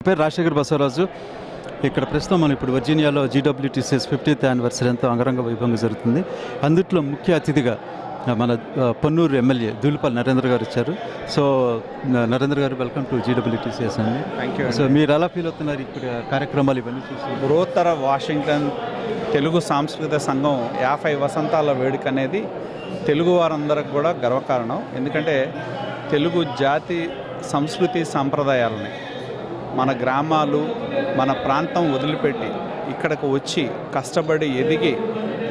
పేరు రాజశేఖర్ బసవరాజు. ఇక్కడ ప్రస్తుతం మనం ఇప్పుడు వర్జీనియాలో జీడబ్ల్యూటీసీఎస్ 50th యానివర్సరీ ఎంతో అంగరంగ వైభవంగా జరుగుతుంది. అందుట్లో ముఖ్య అతిథిగా మన పొన్నూరు ఎమ్మెల్యే దూలిపల్లి నరేంద్ర గారు వచ్చారు. సో నరేంద్ర గారు, వెల్కమ్ టు జీడబ్ల్యూటీసీఎస్ అండి. Thank you. సో మీరు ఎలా ఫీల్ అవుతున్నారు ఇక్కడ కార్యక్రమాలు ఇవన్నీ చూసి? బృహత్తర వాషింగ్టన్ తెలుగు సాంస్కృతిక సంఘం 50 వసంతాల వేడుక అనేది తెలుగు వారందరికి కూడా గర్వకారణం. ఎందుకంటే తెలుగు జాతి సంస్కృతి సాంప్రదాయాలని మన గ్రామాలు, మన ప్రాంతం వదిలిపెట్టి ఇక్కడికి వచ్చి కష్టపడి ఎదిగి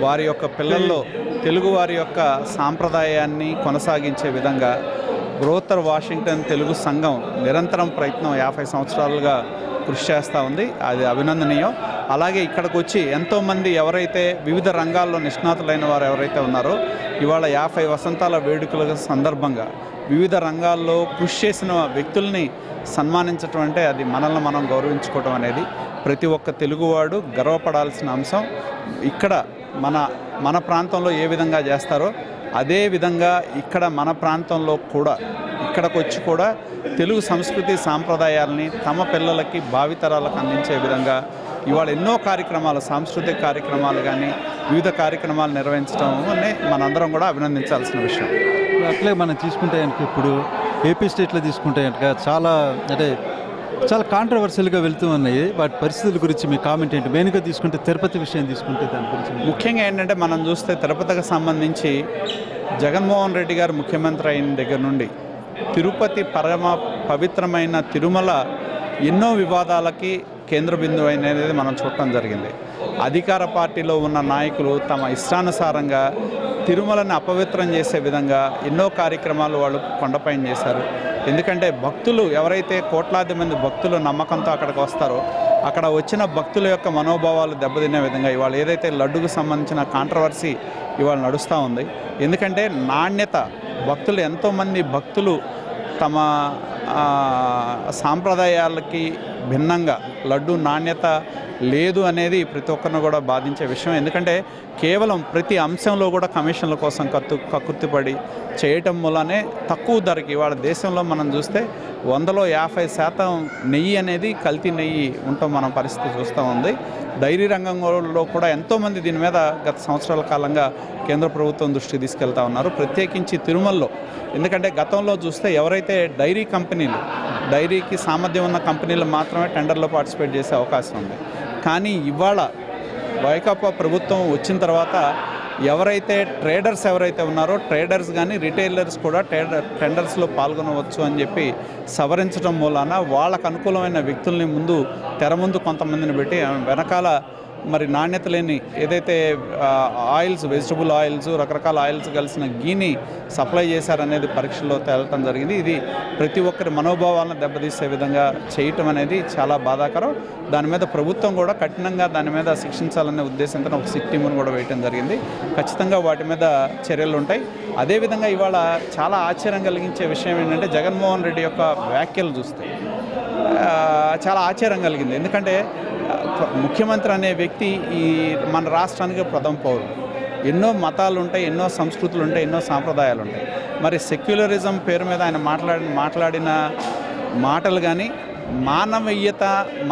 వారి యొక్క పిల్లల్లో తెలుగు వారి యొక్క సాంప్రదాయాన్ని కొనసాగించే విధంగా బృహత్తర వాషింగ్టన్ తెలుగు సంఘం నిరంతరం ప్రయత్నం 50 సంవత్సరాలుగా కృషి చేస్తూ ఉంది. అది అభినందనీయం. అలాగే ఇక్కడికి వచ్చి ఎంతోమంది ఎవరైతే వివిధ రంగాల్లో నిష్ణాతులైన వారు ఎవరైతే ఉన్నారో ఇవాళ 50 వసంతాల వేడుకల సందర్భంగా వివిధ రంగాల్లో కృషి చేసిన వ్యక్తుల్ని సన్మానించడం అంటే అది మనల్ని మనం గౌరవించుకోవడం అనేది ప్రతి ఒక్క తెలుగువాడు గర్వపడాల్సిన అంశం. ఇక్కడ మన ప్రాంతంలో ఏ విధంగా చేస్తారో అదే విధంగా ఇక్కడ మన ప్రాంతంలో కూడా ఇక్కడికి వచ్చి కూడా తెలుగు సంస్కృతి సాంప్రదాయాలని తమ పిల్లలకి భావితరాలకు అందించే విధంగా ఇవాళ ఎన్నో కార్యక్రమాలు, సాంస్కృతిక కార్యక్రమాలు కానీ వివిధ కార్యక్రమాలు నిర్వహించడం అనే మనందరం కూడా అభినందించాల్సిన విషయం. అట్లే మనం తీసుకుంటే కనుక ఇప్పుడు ఏపీ స్టేట్లో తీసుకుంటే కనుక చాలా కాంట్రవర్షియల్గా వెళ్తూ ఉన్నాయి. వాటి పరిస్థితుల గురించి మీ కామెంట్ ఏంటి? మెయిన్గా తీసుకుంటే తిరుపతి విషయం తీసుకుంటే దాని గురించి ముఖ్యంగా ఏంటంటే మనం చూస్తే తిరుపతికి సంబంధించి జగన్మోహన్ రెడ్డి గారు ముఖ్యమంత్రి అయిన దగ్గర నుండి తిరుపతి పరమ పవిత్రమైన తిరుమల ఎన్నో వివాదాలకి కేంద్ర బిందువు అనేది మనం చూడటం జరిగింది. అధికార పార్టీలో ఉన్న నాయకులు తమ ఇష్టానుసారంగా తిరుమలని అపవిత్రం చేసే విధంగా ఎన్నో కార్యక్రమాలు వాళ్ళు కొండపైన చేశారు. ఎందుకంటే భక్తులు ఎవరైతే కోట్లాది మంది భక్తులు నమ్మకంతో అక్కడికి వస్తారో అక్కడ వచ్చిన భక్తుల యొక్క మనోభావాలు దెబ్బతినే విధంగా ఇవాళ ఏదైతే లడ్డుకు సంబంధించిన కాంట్రవర్సీ ఇవాళ నడుస్తూ ఉంది. ఎందుకంటే నాణ్యత, భక్తులు ఎంతోమంది భక్తులు తమ సాంప్రదాయాలకి భిన్నంగా లడ్డు నాణ్యత లేదు అనేది ప్రతి ఒక్కరిని కూడా బాధించే విషయం. ఎందుకంటే కేవలం ప్రతి అంశంలో కూడా కమిషన్ల కోసం కక్కుర్తిపడి చేయటం మూలనే తక్కువ ధరకి ఇవాళ దేశంలో మనం చూస్తే 100లో 50% నెయ్యి అనేది కల్తీ నెయ్యి ఉండటం మనం పరిస్థితి చూస్తూ ఉంది. డైరీ రంగంలో కూడా ఎంతోమంది దీని మీద గత సంవత్సరాల కాలంగా కేంద్ర ప్రభుత్వం దృష్టికి తీసుకెళ్తా ఉన్నారు, ప్రత్యేకించి తిరుమలలో. ఎందుకంటే గతంలో చూస్తే ఎవరైతే డైరీకి సామర్థ్యం ఉన్న కంపెనీలు మాత్రమే టెండర్లో పార్టిసిపేట్ చేసే అవకాశం ఉంది. కానీ ఇవాళ వైకాపా ప్రభుత్వం వచ్చిన తర్వాత ఎవరైతే ట్రేడర్స్ ఉన్నారో ట్రేడర్స్ కానీ రిటైలర్స్ కూడా టెండర్స్లో పాల్గొనవచ్చు అని చెప్పి సవరించడం మూలాన వాళ్ళకు అనుకూలమైన వ్యక్తుల్ని తెర ముందు కొంతమందిని పెట్టి వెనకాల మరి నాణ్యత లేని ఏదైతే ఆయిల్స్, వెజిటబుల్ ఆయిల్స్, రకరకాల ఆయిల్స్ కలిసిన గీని సప్లై చేశారనేది పరీక్షల్లో తేలటం జరిగింది. ఇది ప్రతి ఒక్కరి మనోభావాలను దెబ్బతీసే విధంగా చేయటం అనేది చాలా బాధాకరం. దాని మీద ప్రభుత్వం కూడా కఠినంగా దాని మీద శిక్షించాలనే ఉద్దేశంతో ఒక సిట్ టీమును కూడా వేయటం జరిగింది. ఖచ్చితంగా వాటి మీద చర్యలు ఉంటాయి. అదేవిధంగా ఇవాళ చాలా ఆశ్చర్యం కలిగించే విషయం ఏంటంటే జగన్మోహన్ రెడ్డి యొక్క వ్యాఖ్యలు చూస్తే చాలా ఆశ్చర్యం కలిగింది. ఎందుకంటే ముఖ్యమంత్రి అనే వ్యక్తి మన రాష్ట్రానికి ప్రథమ పౌరుడు. ఎన్నో మతాలు ఉంటాయి, ఎన్నో సంస్కృతులు ఉంటాయి, ఎన్నో సాంప్రదాయాలు ఉంటాయి. మరి సెక్యులరిజం పేరు మీద ఆయన మాట్లాడిన మాటలు కానీ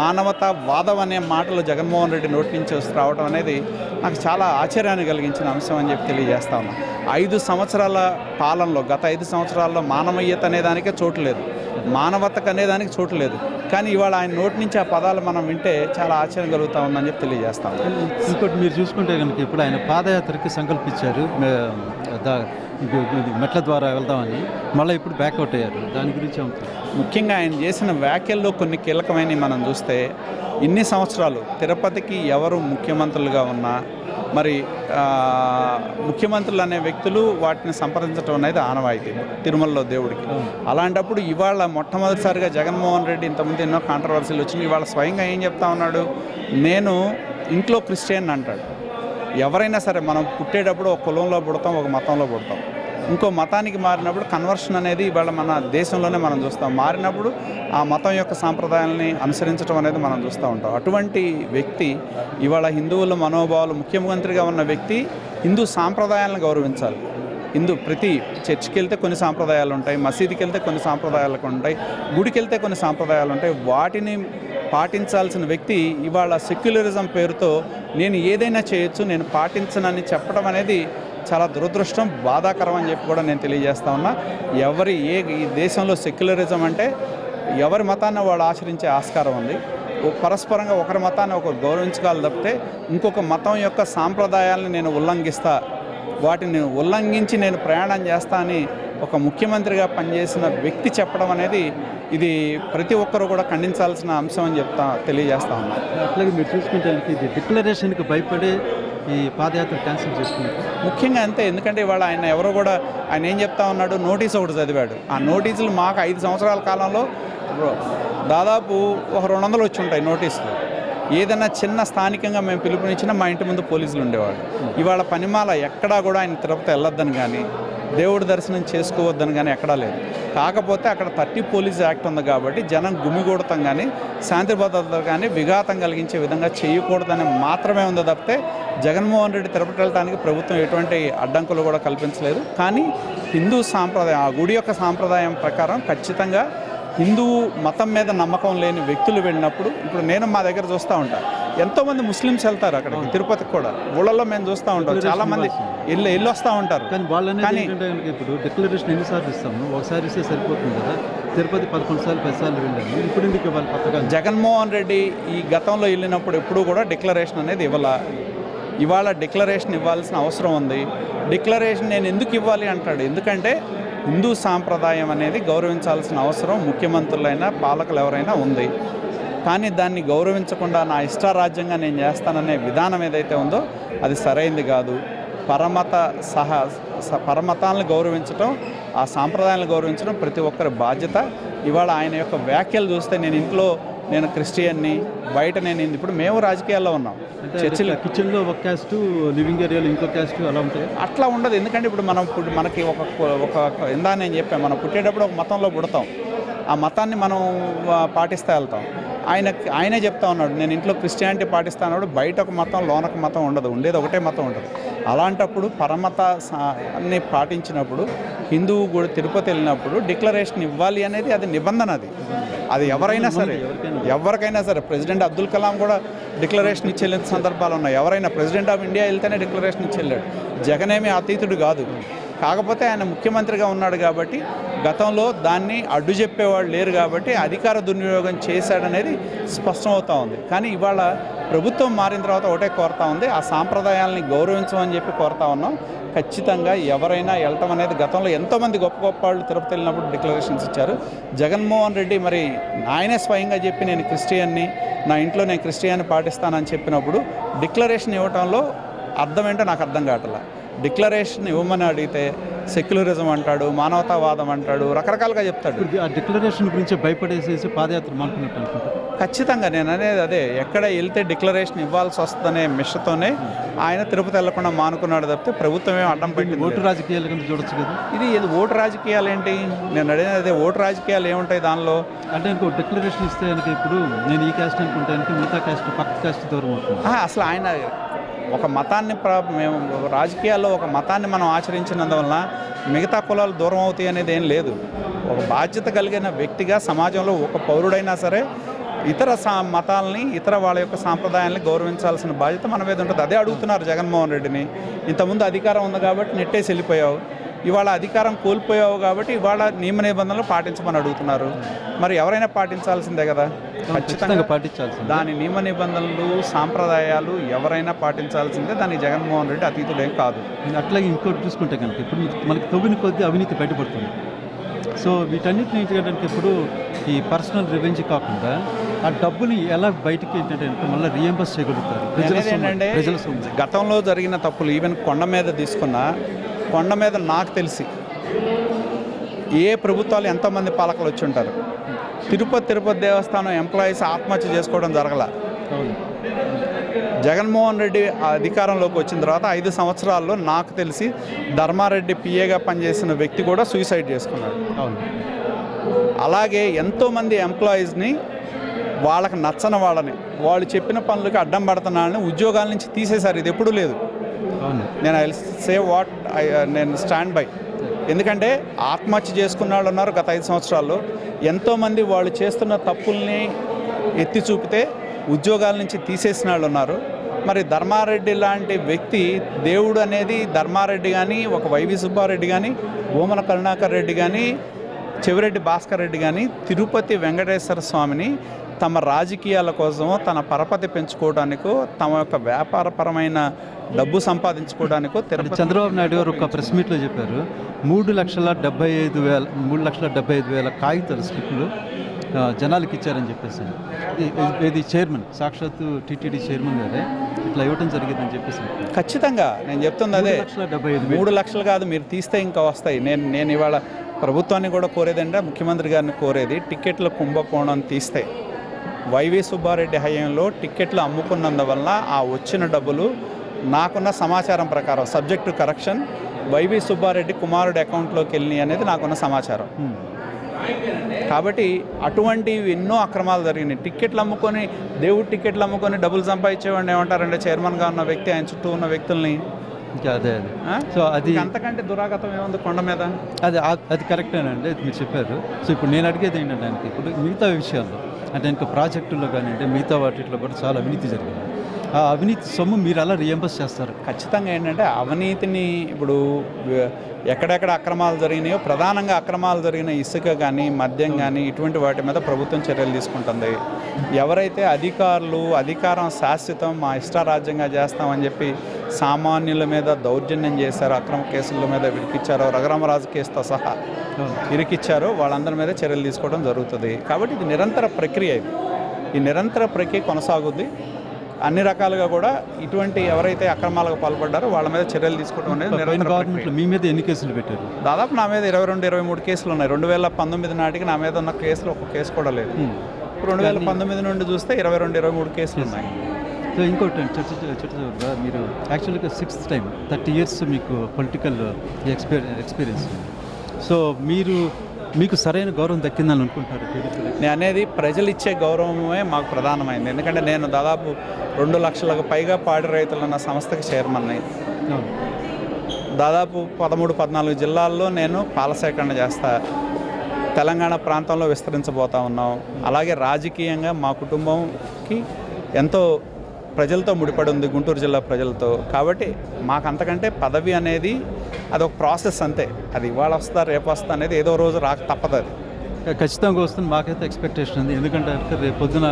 మానవతావాదం అనే మాటలు జగన్మోహన్ రెడ్డి నోటి నుంచి రావడం అనేది నాకు చాలా ఆశ్చర్యాన్ని కలిగించిన అంశం అని చెప్పి తెలియజేస్తా ఉన్నాను. 5 సంవత్సరాల పాలనలో, గత 5 సంవత్సరాల్లో మానవీయత అనేదానికే చోటు లేదు, మానవతకు అనేదానికి చోటు లేదు. కానీ ఇవాళ ఆయన నోటి నుంచి ఆ పదాలు మనం వింటే చాలా ఆశ్చర్యం కలుగుతూ ఉందని చెప్పి తెలియజేస్తాం. ఇంకోటి మీరు చూసుకుంటే కనుక ఇప్పుడు ఆయన పాదయాత్రకి సంకల్పించారు, మెట్ల ద్వారా వెళ్దామని, మళ్ళీ ఇప్పుడు బ్యాక్అవుట్ అయ్యారు. దాని గురించి ముఖ్యంగా ఆయన చేసిన వ్యాఖ్యల్లో కొన్ని కీలకమైనవి మనం చూస్తే ఇన్ని సంవత్సరాలు తిరుపతికి ఎవరు ముఖ్యమంత్రులుగా ఉన్నా మరి ముఖ్యమంత్రులు అనే వ్యక్తులు వాటిని సంప్రదించడం అనేది ఆనవాయితీ తిరుమలలో దేవుడికి. అలాంటప్పుడు ఇవాళ మొట్టమొదటిసారిగా జగన్మోహన్ రెడ్డి ఇంతకుముందు ఎన్నో కాంట్రవర్సీలు వచ్చినాయి. ఇవాళ స్వయంగా ఏం చెప్తా ఉన్నాడు? నేను ఇంట్లో క్రిస్టియన్ అంటాడు. ఎవరైనా సరే మనం పుట్టేటప్పుడు ఒక కులంలో పుడతాం, ఒక మతంలో పుడతాం. ఇంకో మతానికి మారినప్పుడు కన్వర్షన్ అనేది ఇవాళ మన దేశంలోనే మనం చూస్తాం. మారినప్పుడు ఆ మతం యొక్క సాంప్రదాయాలని అనుసరించడం అనేది మనం చూస్తూ ఉంటాం. అటువంటి వ్యక్తి ఇవాళ హిందువుల మనోభావాలు, ముఖ్యమంత్రిగా ఉన్న వ్యక్తి హిందూ సాంప్రదాయాలను గౌరవించాలి. ప్రతి చర్చికి వెళ్తే కొన్ని సాంప్రదాయాలు ఉంటాయి, మసీదుకి వెళ్తే కొన్ని సాంప్రదాయాలు ఉంటాయి, గుడికి వెళ్తే కొన్ని సాంప్రదాయాలు ఉంటాయి. వాటిని పాటించాల్సిన వ్యక్తి ఇవాళ సెక్యులరిజం పేరుతో నేను ఏదైనా చేయొచ్చు, నేను పాటించనని చెప్పడం అనేది చాలా దురదృష్టం, బాధాకరం అని చెప్పి కూడా నేను తెలియజేస్తా ఉన్నా. ఈ దేశంలో సెక్యులరిజం అంటే ఎవరి మతాన్ని వాళ్ళు ఆచరించే ఆస్కారం ఉంది. పరస్పరంగా ఒకరి మతాన్ని ఒకరు గౌరవించగలరు తప్పితే ఇంకొక మతం యొక్క సాంప్రదాయాలను నేను ఉల్లంఘిస్తా, వాటిని ఉల్లంఘించి నేను ప్రయాణం చేస్తా అని ఒక ముఖ్యమంత్రిగా పనిచేసిన వ్యక్తి చెప్పడం అనేది ఇది ప్రతి ఒక్కరూ కూడా ఖండించాల్సిన అంశం అని తెలియజేస్తా ఉన్నాను. అట్లాగే మీరు చూసుకుంటే ఇది డిక్లరేషన్కి భయపడే ఈ పాదయాత్ర క్యాన్సిల్ చేసుకున్నారు ముఖ్యంగా అంతే. ఎందుకంటే ఇవాళ ఆయన ఏం చెప్తా ఉన్నాడు, నోటీస్ ఒకటి చదివాడు. ఆ నోటీసులు మాకు 5 సంవత్సరాల కాలంలో దాదాపు ఒక 200 వచ్చి ఉంటాయి నోటీసులు. ఏదైనా చిన్న స్థానికంగా మేము పిలుపునిచ్చినా మా ఇంటి ముందు పోలీసులు ఉండేవాళ్ళు. ఇవాళ పనిమాల ఎక్కడా కూడా ఆయన తిరుపతి వెళ్ళొద్దని కానీ దేవుడి దర్శనం చేసుకోవద్దని కానీ ఎక్కడా లేదు. కాకపోతే అక్కడ 30 పోలీస్ యాక్ట్ ఉంది కాబట్టి జనం గుమిగూడతాం కానీ శాంతి భద్రతలు కానీ విఘాతం కలిగించే విధంగా చేయకూడదని మాత్రమే ఉంది తప్పితే జగన్మోహన్ రెడ్డి తిరుపతి వెళ్ళడానికి ప్రభుత్వం ఎటువంటి అడ్డంకులు కూడా కల్పించలేదు. కానీ హిందూ సాంప్రదాయం, ఆ గుడి యొక్క సాంప్రదాయం ప్రకారం ఖచ్చితంగా హిందూ మతం మీద నమ్మకం లేని వ్యక్తులు వెళ్ళినప్పుడు, ఇప్పుడు నేను మా దగ్గర చూస్తూ ఉంటాను, ఎంతోమంది ముస్లిమ్స్ వెళ్తారు అక్కడికి, తిరుపతికి కూడా ఊళ్ళల్లో మేము చూస్తూ ఉంటాం, చాలామంది వెళ్ళి వస్తూ ఉంటారు. కానీ ఇప్పుడు డిక్లరేషన్ ఎన్నిసార్లు ఇస్తాము, ఒకసారి ఇస్తే సరిపోతుంది కదా. తిరుపతి 11 సార్లు 10 సార్లు వెళ్ళాము, ఇప్పుడు ఎందుకు ఇవ్వాలి కొత్తగా? జగన్మోహన్ రెడ్డి ఈ గతంలో వెళ్ళినప్పుడు ఎప్పుడూ కూడా డిక్లరేషన్ అనేది ఇవాళ డిక్లరేషన్ ఇవ్వాల్సిన అవసరం ఉంది. డిక్లరేషన్ నేను ఎందుకు ఇవ్వాలి అంటాడు, ఎందుకంటే హిందూ సాంప్రదాయం అనేది గౌరవించాల్సిన అవసరం ముఖ్యమంత్రులైనా పాలకులు ఎవరైనా ఉంది. కానీ దాన్ని గౌరవించకుండా నా ఇష్టారాజ్యంగా నేను చేస్తాననే విధానం ఏదైతే ఉందో అది సరైంది కాదు. పరమతాలను గౌరవించడం, ఆ సాంప్రదాయాలను గౌరవించడం ప్రతి ఒక్కరి బాధ్యత. ఇవాళ ఆయన యొక్క వ్యాఖ్యలు చూస్తే నేను క్రిస్టియన్ని, బయట ఇప్పుడు మేము రాజకీయాల్లో ఉన్నాం, చర్చిలో కిచెన్లో ఒక క్యాస్ట్, లివింగ్ ఏరియాలో ఇంకో క్యాస్ట్ అలా ఉంటాయి. అట్లా ఉండదు. ఎందుకంటే ఇప్పుడు మనకి ఇందా నేను చెప్పాను, మనం పుట్టేటప్పుడు ఒక మతంలో పుడతాం, ఆ మతాన్ని మనం పాటిస్తూ వెళ్తాం. ఆయనే చెప్తా ఉన్నాడు, నేను ఇంట్లో క్రిస్టియానిటీ పాటిస్తాను, బయట ఒక మతం లోనొక మతం ఉండదు, ఉండేది ఒకటే మతం ఉండదు. అలాంటప్పుడు పరమతాన్ని పాటించినప్పుడు హిందువు కూడా తిరుపతి వెళ్ళినప్పుడు డిక్లరేషన్ ఇవ్వాలి అనేది అది నిబంధన. అది ఎవరైనా సరే ప్రెసిడెంట్ అబ్దుల్ కలాం కూడా డిక్లరేషన్ ఇచ్చే సందర్భాలు ఉన్నాయి. ఎవరైనా ప్రెసిడెంట్ ఆఫ్ ఇండియా వెళ్తేనే డిక్లరేషన్ ఇచ్చేళ్ళాడు. జగనేమి అతీతుడు కాదు. కాకపోతే ఆయన ముఖ్యమంత్రిగా ఉన్నాడు కాబట్టి గతంలో దాన్ని అడ్డు చెప్పేవాళ్ళు లేరు కాబట్టి అధికార దుర్వినియోగం చేశాడనేది స్పష్టమవుతూ ఉంది. కానీ ఇవాళ ప్రభుత్వం మారిన తర్వాత ఒకటే కోరుతా ఉంది, ఆ సాంప్రదాయాలని గౌరవించమని చెప్పి కోరుతా ఉన్నాం. ఖచ్చితంగా ఎవరైనా వెళ్ళటం అనేది, గతంలో ఎంతోమంది గొప్ప వాళ్ళు తిరుపతి వెళ్ళినప్పుడు డిక్లరేషన్స్ ఇచ్చారు. జగన్మోహన్ రెడ్డి మరి ఆయనే స్వయంగా చెప్పి నేను క్రిస్టియన్ని, నా ఇంట్లో నేను క్రిస్టియన్ని పాటిస్తానని చెప్పినప్పుడు డిక్లరేషన్ ఇవ్వటంలో అర్థం ఏంటో నాకు అర్థం కావట్లా. డిక్లరేషన్ ఇవ్వమని అడిగితే సెక్యులరిజం అంటాడు, మానవతావాదం అంటాడు, రకరకాలుగా చెప్తాడు. ఆ డిక్లరేషన్ గురించి భయపడేసేసి పాదయాత్ర మానుకున్నట్టు అనుకుంటారు. ఖచ్చితంగా నేను అనేది అదే, ఎక్కడ వెళ్తే డిక్లరేషన్ ఇవ్వాల్సి వస్తుందనే మిషతోనే ఆయన తిరుపతి వెళ్లకుండా మానుకున్నాడు తప్పితే ప్రభుత్వం ఏం అడ్డం పెట్టింది. ఓటు రాజకీయాల కింద చూడొచ్చు కదా. ఇది ఓటు రాజకీయాలు ఏంటి? నేను అడిగిన అదే, ఓటు రాజకీయాలు ఏముంటాయి దానిలో? అంటే ఇంకో డిక్లరేషన్ ఇస్తే ఇప్పుడు నేను ఈ క్యాస్ట్ అనుకుంటే మిగతా క్యాస్ట్ పక్క క్యాస్ట్ దూరం అవుతుంది. అసలు ఆయన ఒక మతాన్ని మేము రాజకీయాల్లో ఒక మతాన్ని మనం ఆచరించినందువలన మిగతా కులాలు దూరం అవుతాయి అనేది ఏం లేదు. ఒక బాధ్యత కలిగిన వ్యక్తిగా సమాజంలో ఒక పౌరుడైనా సరే ఇతర మతాలని, ఇతర వాళ్ళ యొక్క సాంప్రదాయాలని గౌరవించాల్సిన బాధ్యత మన మీద ఉంటుంది. అదే అడుగుతున్నారు జగన్మోహన్ రెడ్డిని. ఇంతకుముందు అధికారం ఉంది కాబట్టి నెట్టేసి వెళ్ళిపోయావు, ఇవాళ అధికారం కోల్పోయావు కాబట్టి ఇవాళ నియమ నిబంధనలు పాటించమని అడుగుతున్నారు. మరి ఎవరైనా పాటించాల్సిందే కదా, ఖచ్చితంగా పాటించాల్సిందే. దాని నియమ నిబంధనలు, సాంప్రదాయాలు ఎవరైనా పాటించాల్సిందే. దానికి జగన్మోహన్ రెడ్డి అతీతుడేం కాదు. అట్లాగే ఇంకోటి చూసుకుంటే కనుక ఇప్పుడు మనకి తవ్విన కొద్దీ అవినీతి బయటపడుతుంది. సో వీటన్నిటిని ఏంటంటే ఇప్పుడు ఈ పర్సనల్ రివెంజ్ కాకుండా ఆ డబ్బుని ఎలా బయటికి ఏంటంటే మళ్ళీ రీఎంబర్స్ చేయగలుగుతారు. గతంలో జరిగిన తప్పులు ఈవెన్ కొండ మీద తీసుకున్నా, కొండ మీద నాకు తెలిసి ఏ ప్రభుత్వాలు ఎంతోమంది పాలకులు వచ్చి ఉంటారు. తిరుపతి దేవస్థానం ఎంప్లాయీస్ ఆత్మహత్య చేసుకోవడం జరగల. జగన్మోహన్ రెడ్డి అధికారంలోకి వచ్చిన తర్వాత 5 సంవత్సరాల్లో నాకు తెలిసి ధర్మారెడ్డి పిఏగా పనిచేసిన వ్యక్తి కూడా సూసైడ్ చేసుకున్నాడు. అలాగే ఎంతోమంది ఎంప్లాయీస్ని వాళ్ళకి నచ్చని వాళ్ళని, వాళ్ళు చెప్పిన పనులకి అడ్డం పడుతున్నారని ఉద్యోగాల నుంచి తీసేశారు. ఇది ఎప్పుడూ లేదు. అవును. నేను ఐ సే వాట్ నేను స్టాండ్ బై. ఎందుకంటే ఆత్మహత్య చేసుకున్న వాళ్ళు ఉన్నారు గత 5 సంవత్సరాల్లో. ఎంతోమంది వాళ్ళు చేస్తున్న తప్పుల్ని ఎత్తి చూపితే ఉద్యోగాల నుంచి తీసేసిన వాళ్ళు ఉన్నారు. మరి ధర్మారెడ్డి లాంటి వ్యక్తి, దేవుడు అనేది ధర్మారెడ్డి కానీ, ఒక వైవి సుబ్బారెడ్డి కానీ, భూమన కరుణాకర్ రెడ్డి కానీ, చెవిరెడ్డి భాస్కర్ రెడ్డి కానీ తిరుపతి వెంకటేశ్వర స్వామిని తమ రాజకీయాల కోసమో, తన పరపతి పెంచుకోవడానికో, తమ యొక్క వ్యాపారపరమైన డబ్బు సంపాదించుకోవడానికో చంద్రబాబు నాయుడు గారు ఒక ప్రెస్ మీట్లో చెప్పారు 3,75,000 కాగితాలు స్లిప్లు జనాలకి ఇచ్చారని చెప్పేసి. ఇది చైర్మన్, సాక్షాత్తు టీటీడీ చైర్మన్ గారే ఇట్లా ఇవ్వటం జరిగిందని చెప్పేసి. ఖచ్చితంగా నేను చెప్తుంది అదే. 3 లక్షలు కాదు, మీరు తీస్తే ఇంకా వస్తాయి. నేను ఇవాళ ప్రభుత్వాన్ని కూడా కోరేదంటే, ముఖ్యమంత్రి గారిని కోరేది, టిక్కెట్ల కుంభకోణం తీస్తే వైవి సుబ్బారెడ్డి హయాంలో టిక్కెట్లు అమ్ముకున్నందువల్ల ఆ వచ్చిన డబ్బులు నాకున్న సమాచారం ప్రకారం, సబ్జెక్టు కరెక్షన్, వైవి సుబ్బారెడ్డి కుమారుడి అకౌంట్లోకి వెళ్ళి అనేది నాకున్న సమాచారం. కాబట్టి అటువంటివి ఎన్నో అక్రమాలు జరిగినాయి. టిక్కెట్లు అమ్ముకొని, దేవుడి టిక్కెట్లు అమ్ముకొని డబ్బులు సంపాదించేవాడిని ఏమంటారంటే, చైర్మన్గా ఉన్న వ్యక్తి, ఆయన చుట్టూ ఉన్న వ్యక్తుల్ని. అదే సో అది అంతకంటే దురాగతం ఏముంది కొండ మీద? అది కరెక్టేనండి, మీరు చెప్పారు. సో ఇప్పుడు నేను అడిగేది ఏంటంటే, ఆయనకి ఇప్పుడు మిగతా విషయాల్లో అంటే ఇంకా ప్రాజెక్టుల్లో కానీ అంటే మిగతా వాటిలో కూడా చాలా అవినీతి జరిగింది. ఆ అవినీతి సొమ్ము మీరు అలా రియంబర్స్ చేస్తారు? ఖచ్చితంగా. ఏంటంటే అవినీతిని ఇప్పుడు ఎక్కడెక్కడ అక్రమాలు జరిగినాయో, ప్రధానంగా అక్రమాలు జరిగిన ఇసుక కానీ, మద్యం కానీ, ఇటువంటి వాటి మీద ప్రభుత్వం చర్యలు తీసుకుంటుంది. ఎవరైతే అధికారం శాశ్వతం, మా ఇష్టారాజ్యంగా చేస్తామని చెప్పి సామాన్యుల మీద దౌర్జన్యం చేశారో, అక్రమ కేసుల మీద ఇరికిచ్చారో, రఘురామరాజు కేసుతో సహా ఇరికిచ్చారో, వాళ్ళందరి మీద చర్యలు తీసుకోవడం జరుగుతుంది. కాబట్టి ఇది నిరంతర ప్రక్రియ. ఈ నిరంతర ప్రక్రియ కొనసాగుద్ది. అన్ని రకాలుగా కూడా ఇటువంటి ఎవరైతే అక్రమాలకు పాల్పడ్డారో వాళ్ళ మీద చర్యలు తీసుకోవడం అనేది గవర్నమెంట్లో. మీ మీద ఎన్ని కేసులు పెట్టారు? దాదాపు నా మీద 22-23 కేసులు ఉన్నాయి. 2019 నాటికి నా మీద ఉన్న కేసులు ఒక కేసు కూడా లేదు. 2019 నుండి చూస్తే 22-23 కేసులు ఉన్నాయి. సో ఇంకోటి చిట్టచివరిగా, మీరు యాక్చువల్గా 6th టైం 30 years మీకు పొలిటికల్ ఎక్స్పీరియన్స్. సో మీకు సరైన గౌరవం దక్కిందని అనుకుంటారు? నేను అనేది ప్రజలు ఇచ్చే గౌరవమే మాకు ప్రధానమైంది. ఎందుకంటే నేను దాదాపు 2 లక్షలకు పైగా పాడి రైతులున్న సంస్థకి చైర్మన్ని. దాదాపు 13-14 జిల్లాల్లో నేను పాలసేకరణ చేస్తా. తెలంగాణ ప్రాంతంలో విస్తరించబోతా ఉన్నాం. అలాగే రాజకీయంగా మా కుటుంబంకి ఎంతో ప్రజలతో ముడిపడి ఉంది, గుంటూరు జిల్లా ప్రజలతో. కాబట్టి మాకు అంతకంటే పదవి అనేది అదొక ప్రాసెస్ అంతే. అది ఇవాళ వస్తా రేపు వస్తా అనేది ఏదో రోజు రాక తప్పదు. అది ఖచ్చితంగా వస్తుంది, మాకైతే ఎక్స్పెక్టేషన్ ఉంది. ఎందుకంటే రేపు పొద్దున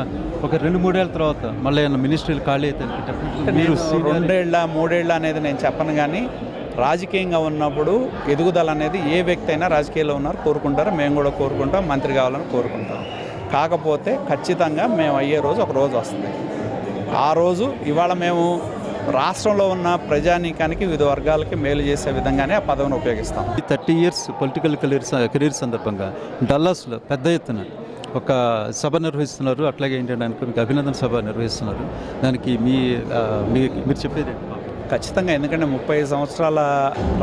ఒక 2-3 ఏళ్ళ తర్వాత మళ్ళీ ఏమైనా మినిస్ట్రీలు ఖాళీ అయితే 2-3 అనేది నేను చెప్పను. కానీ రాజకీయంగా ఉన్నప్పుడు ఎదుగుదల అనేది ఏ వ్యక్తి అయినా రాజకీయాల్లో ఉన్నారు కోరుకుంటారు. మేము కూడా కోరుకుంటాం, మంత్రి కావాలని కోరుకుంటాం. కాకపోతే ఖచ్చితంగా మేము అయ్యే రోజు ఒక రోజు వస్తుంది. ఆ రోజు ఇవాళ మేము రాష్ట్రంలో ఉన్న ప్రజానీకానికి, వివిధ వర్గాలకి మేలు చేసే విధంగానే ఆ పదవిని ఉపయోగిస్తాం. ఈ 30 years పొలిటికల్ కెరీర్ సందర్భంగా డల్లాస్లో పెద్ద ఎత్తున ఒక సభ నిర్వహిస్తున్నారు. అట్లాగే ఏంటంటే మీకు అభినందన సభ నిర్వహిస్తున్నారు. దానికి మీరు చెప్పేది? ఖచ్చితంగా. ఎందుకంటే 30 సంవత్సరాల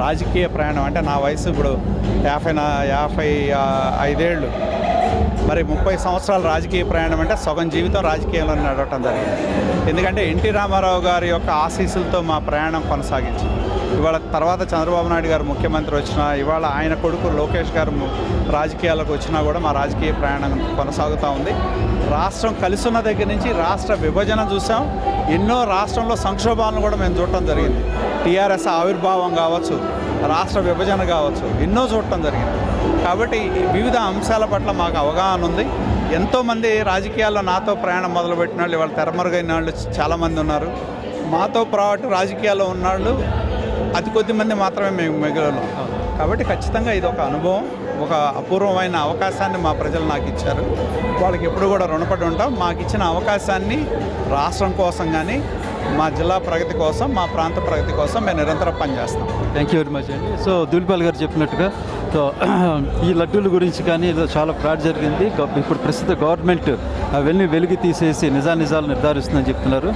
రాజకీయ ప్రయాణం, అంటే నా వయసు ఇప్పుడు 55 ఏళ్ళు. మరి 30 సంవత్సరాల రాజకీయ ప్రయాణం అంటే సగం జీవితం రాజకీయంలో నడవటం జరిగింది. ఎందుకంటే ఎన్టీ రామారావు గారి యొక్క ఆశీస్సులతో మా ప్రయాణం కొనసాగించి, ఇవాళ తర్వాత చంద్రబాబు నాయుడు గారు ముఖ్యమంత్రి వచ్చినా, ఇవాళ ఆయన కొడుకు లోకేష్ గారు రాజకీయాలకు వచ్చినా కూడా మా రాజకీయ ప్రయాణం కొనసాగుతూ ఉంది. రాష్ట్రం కలిసున్న దగ్గర నుంచి రాష్ట్ర విభజన చూసాం. ఎన్నో రాష్ట్రంలో సంక్షోభాలను కూడా మేము చూడటం జరిగింది. టీఆర్ఎస్ ఆవిర్భావం కావచ్చు, రాష్ట్ర విభజన కావచ్చు, ఎన్నో చూడటం జరిగింది. కాబట్టి వివిధ అంశాల పట్ల మాకు అవగాహన ఉంది. ఎంతోమంది రాజకీయాల్లో నాతో ప్రయాణం మొదలుపెట్టిన వాళ్ళు ఇవాళ తెరమరుగైన వాళ్ళు చాలామంది ఉన్నారు. మాతో పాటు రాజకీయాల్లో ఉన్నాళ్ళు అతి కొద్ది మంది మాత్రమే మేము మిగిలిన. కాబట్టి ఖచ్చితంగా ఇది ఒక అనుభవం, ఒక అపూర్వమైన అవకాశాన్ని మా ప్రజలు నాకు ఇచ్చారు. వాళ్ళకి ఎప్పుడు కూడా రుణపడి ఉంటాం. మాకు ఇచ్చిన అవకాశాన్ని రాష్ట్రం కోసం కానీ, మా జిల్లా ప్రగతి కోసం, మా ప్రాంత ప్రగతి కోసం మేము నిరంతరం పనిచేస్తాం. థ్యాంక్ యూ వెరీ మచ్ అండి. సో ధూళిపాల్ గారు చెప్పినట్టుగా సో ఈ లడ్డూల గురించి కానీ ఇలా చాలా ఫ్రాడ్ జరిగింది. ఇప్పుడు ప్రస్తుత గవర్నమెంట్ అవన్నీ వెలికి తీసేసి నిజాలు నిర్ధారిస్తుందని చెప్తున్నారు.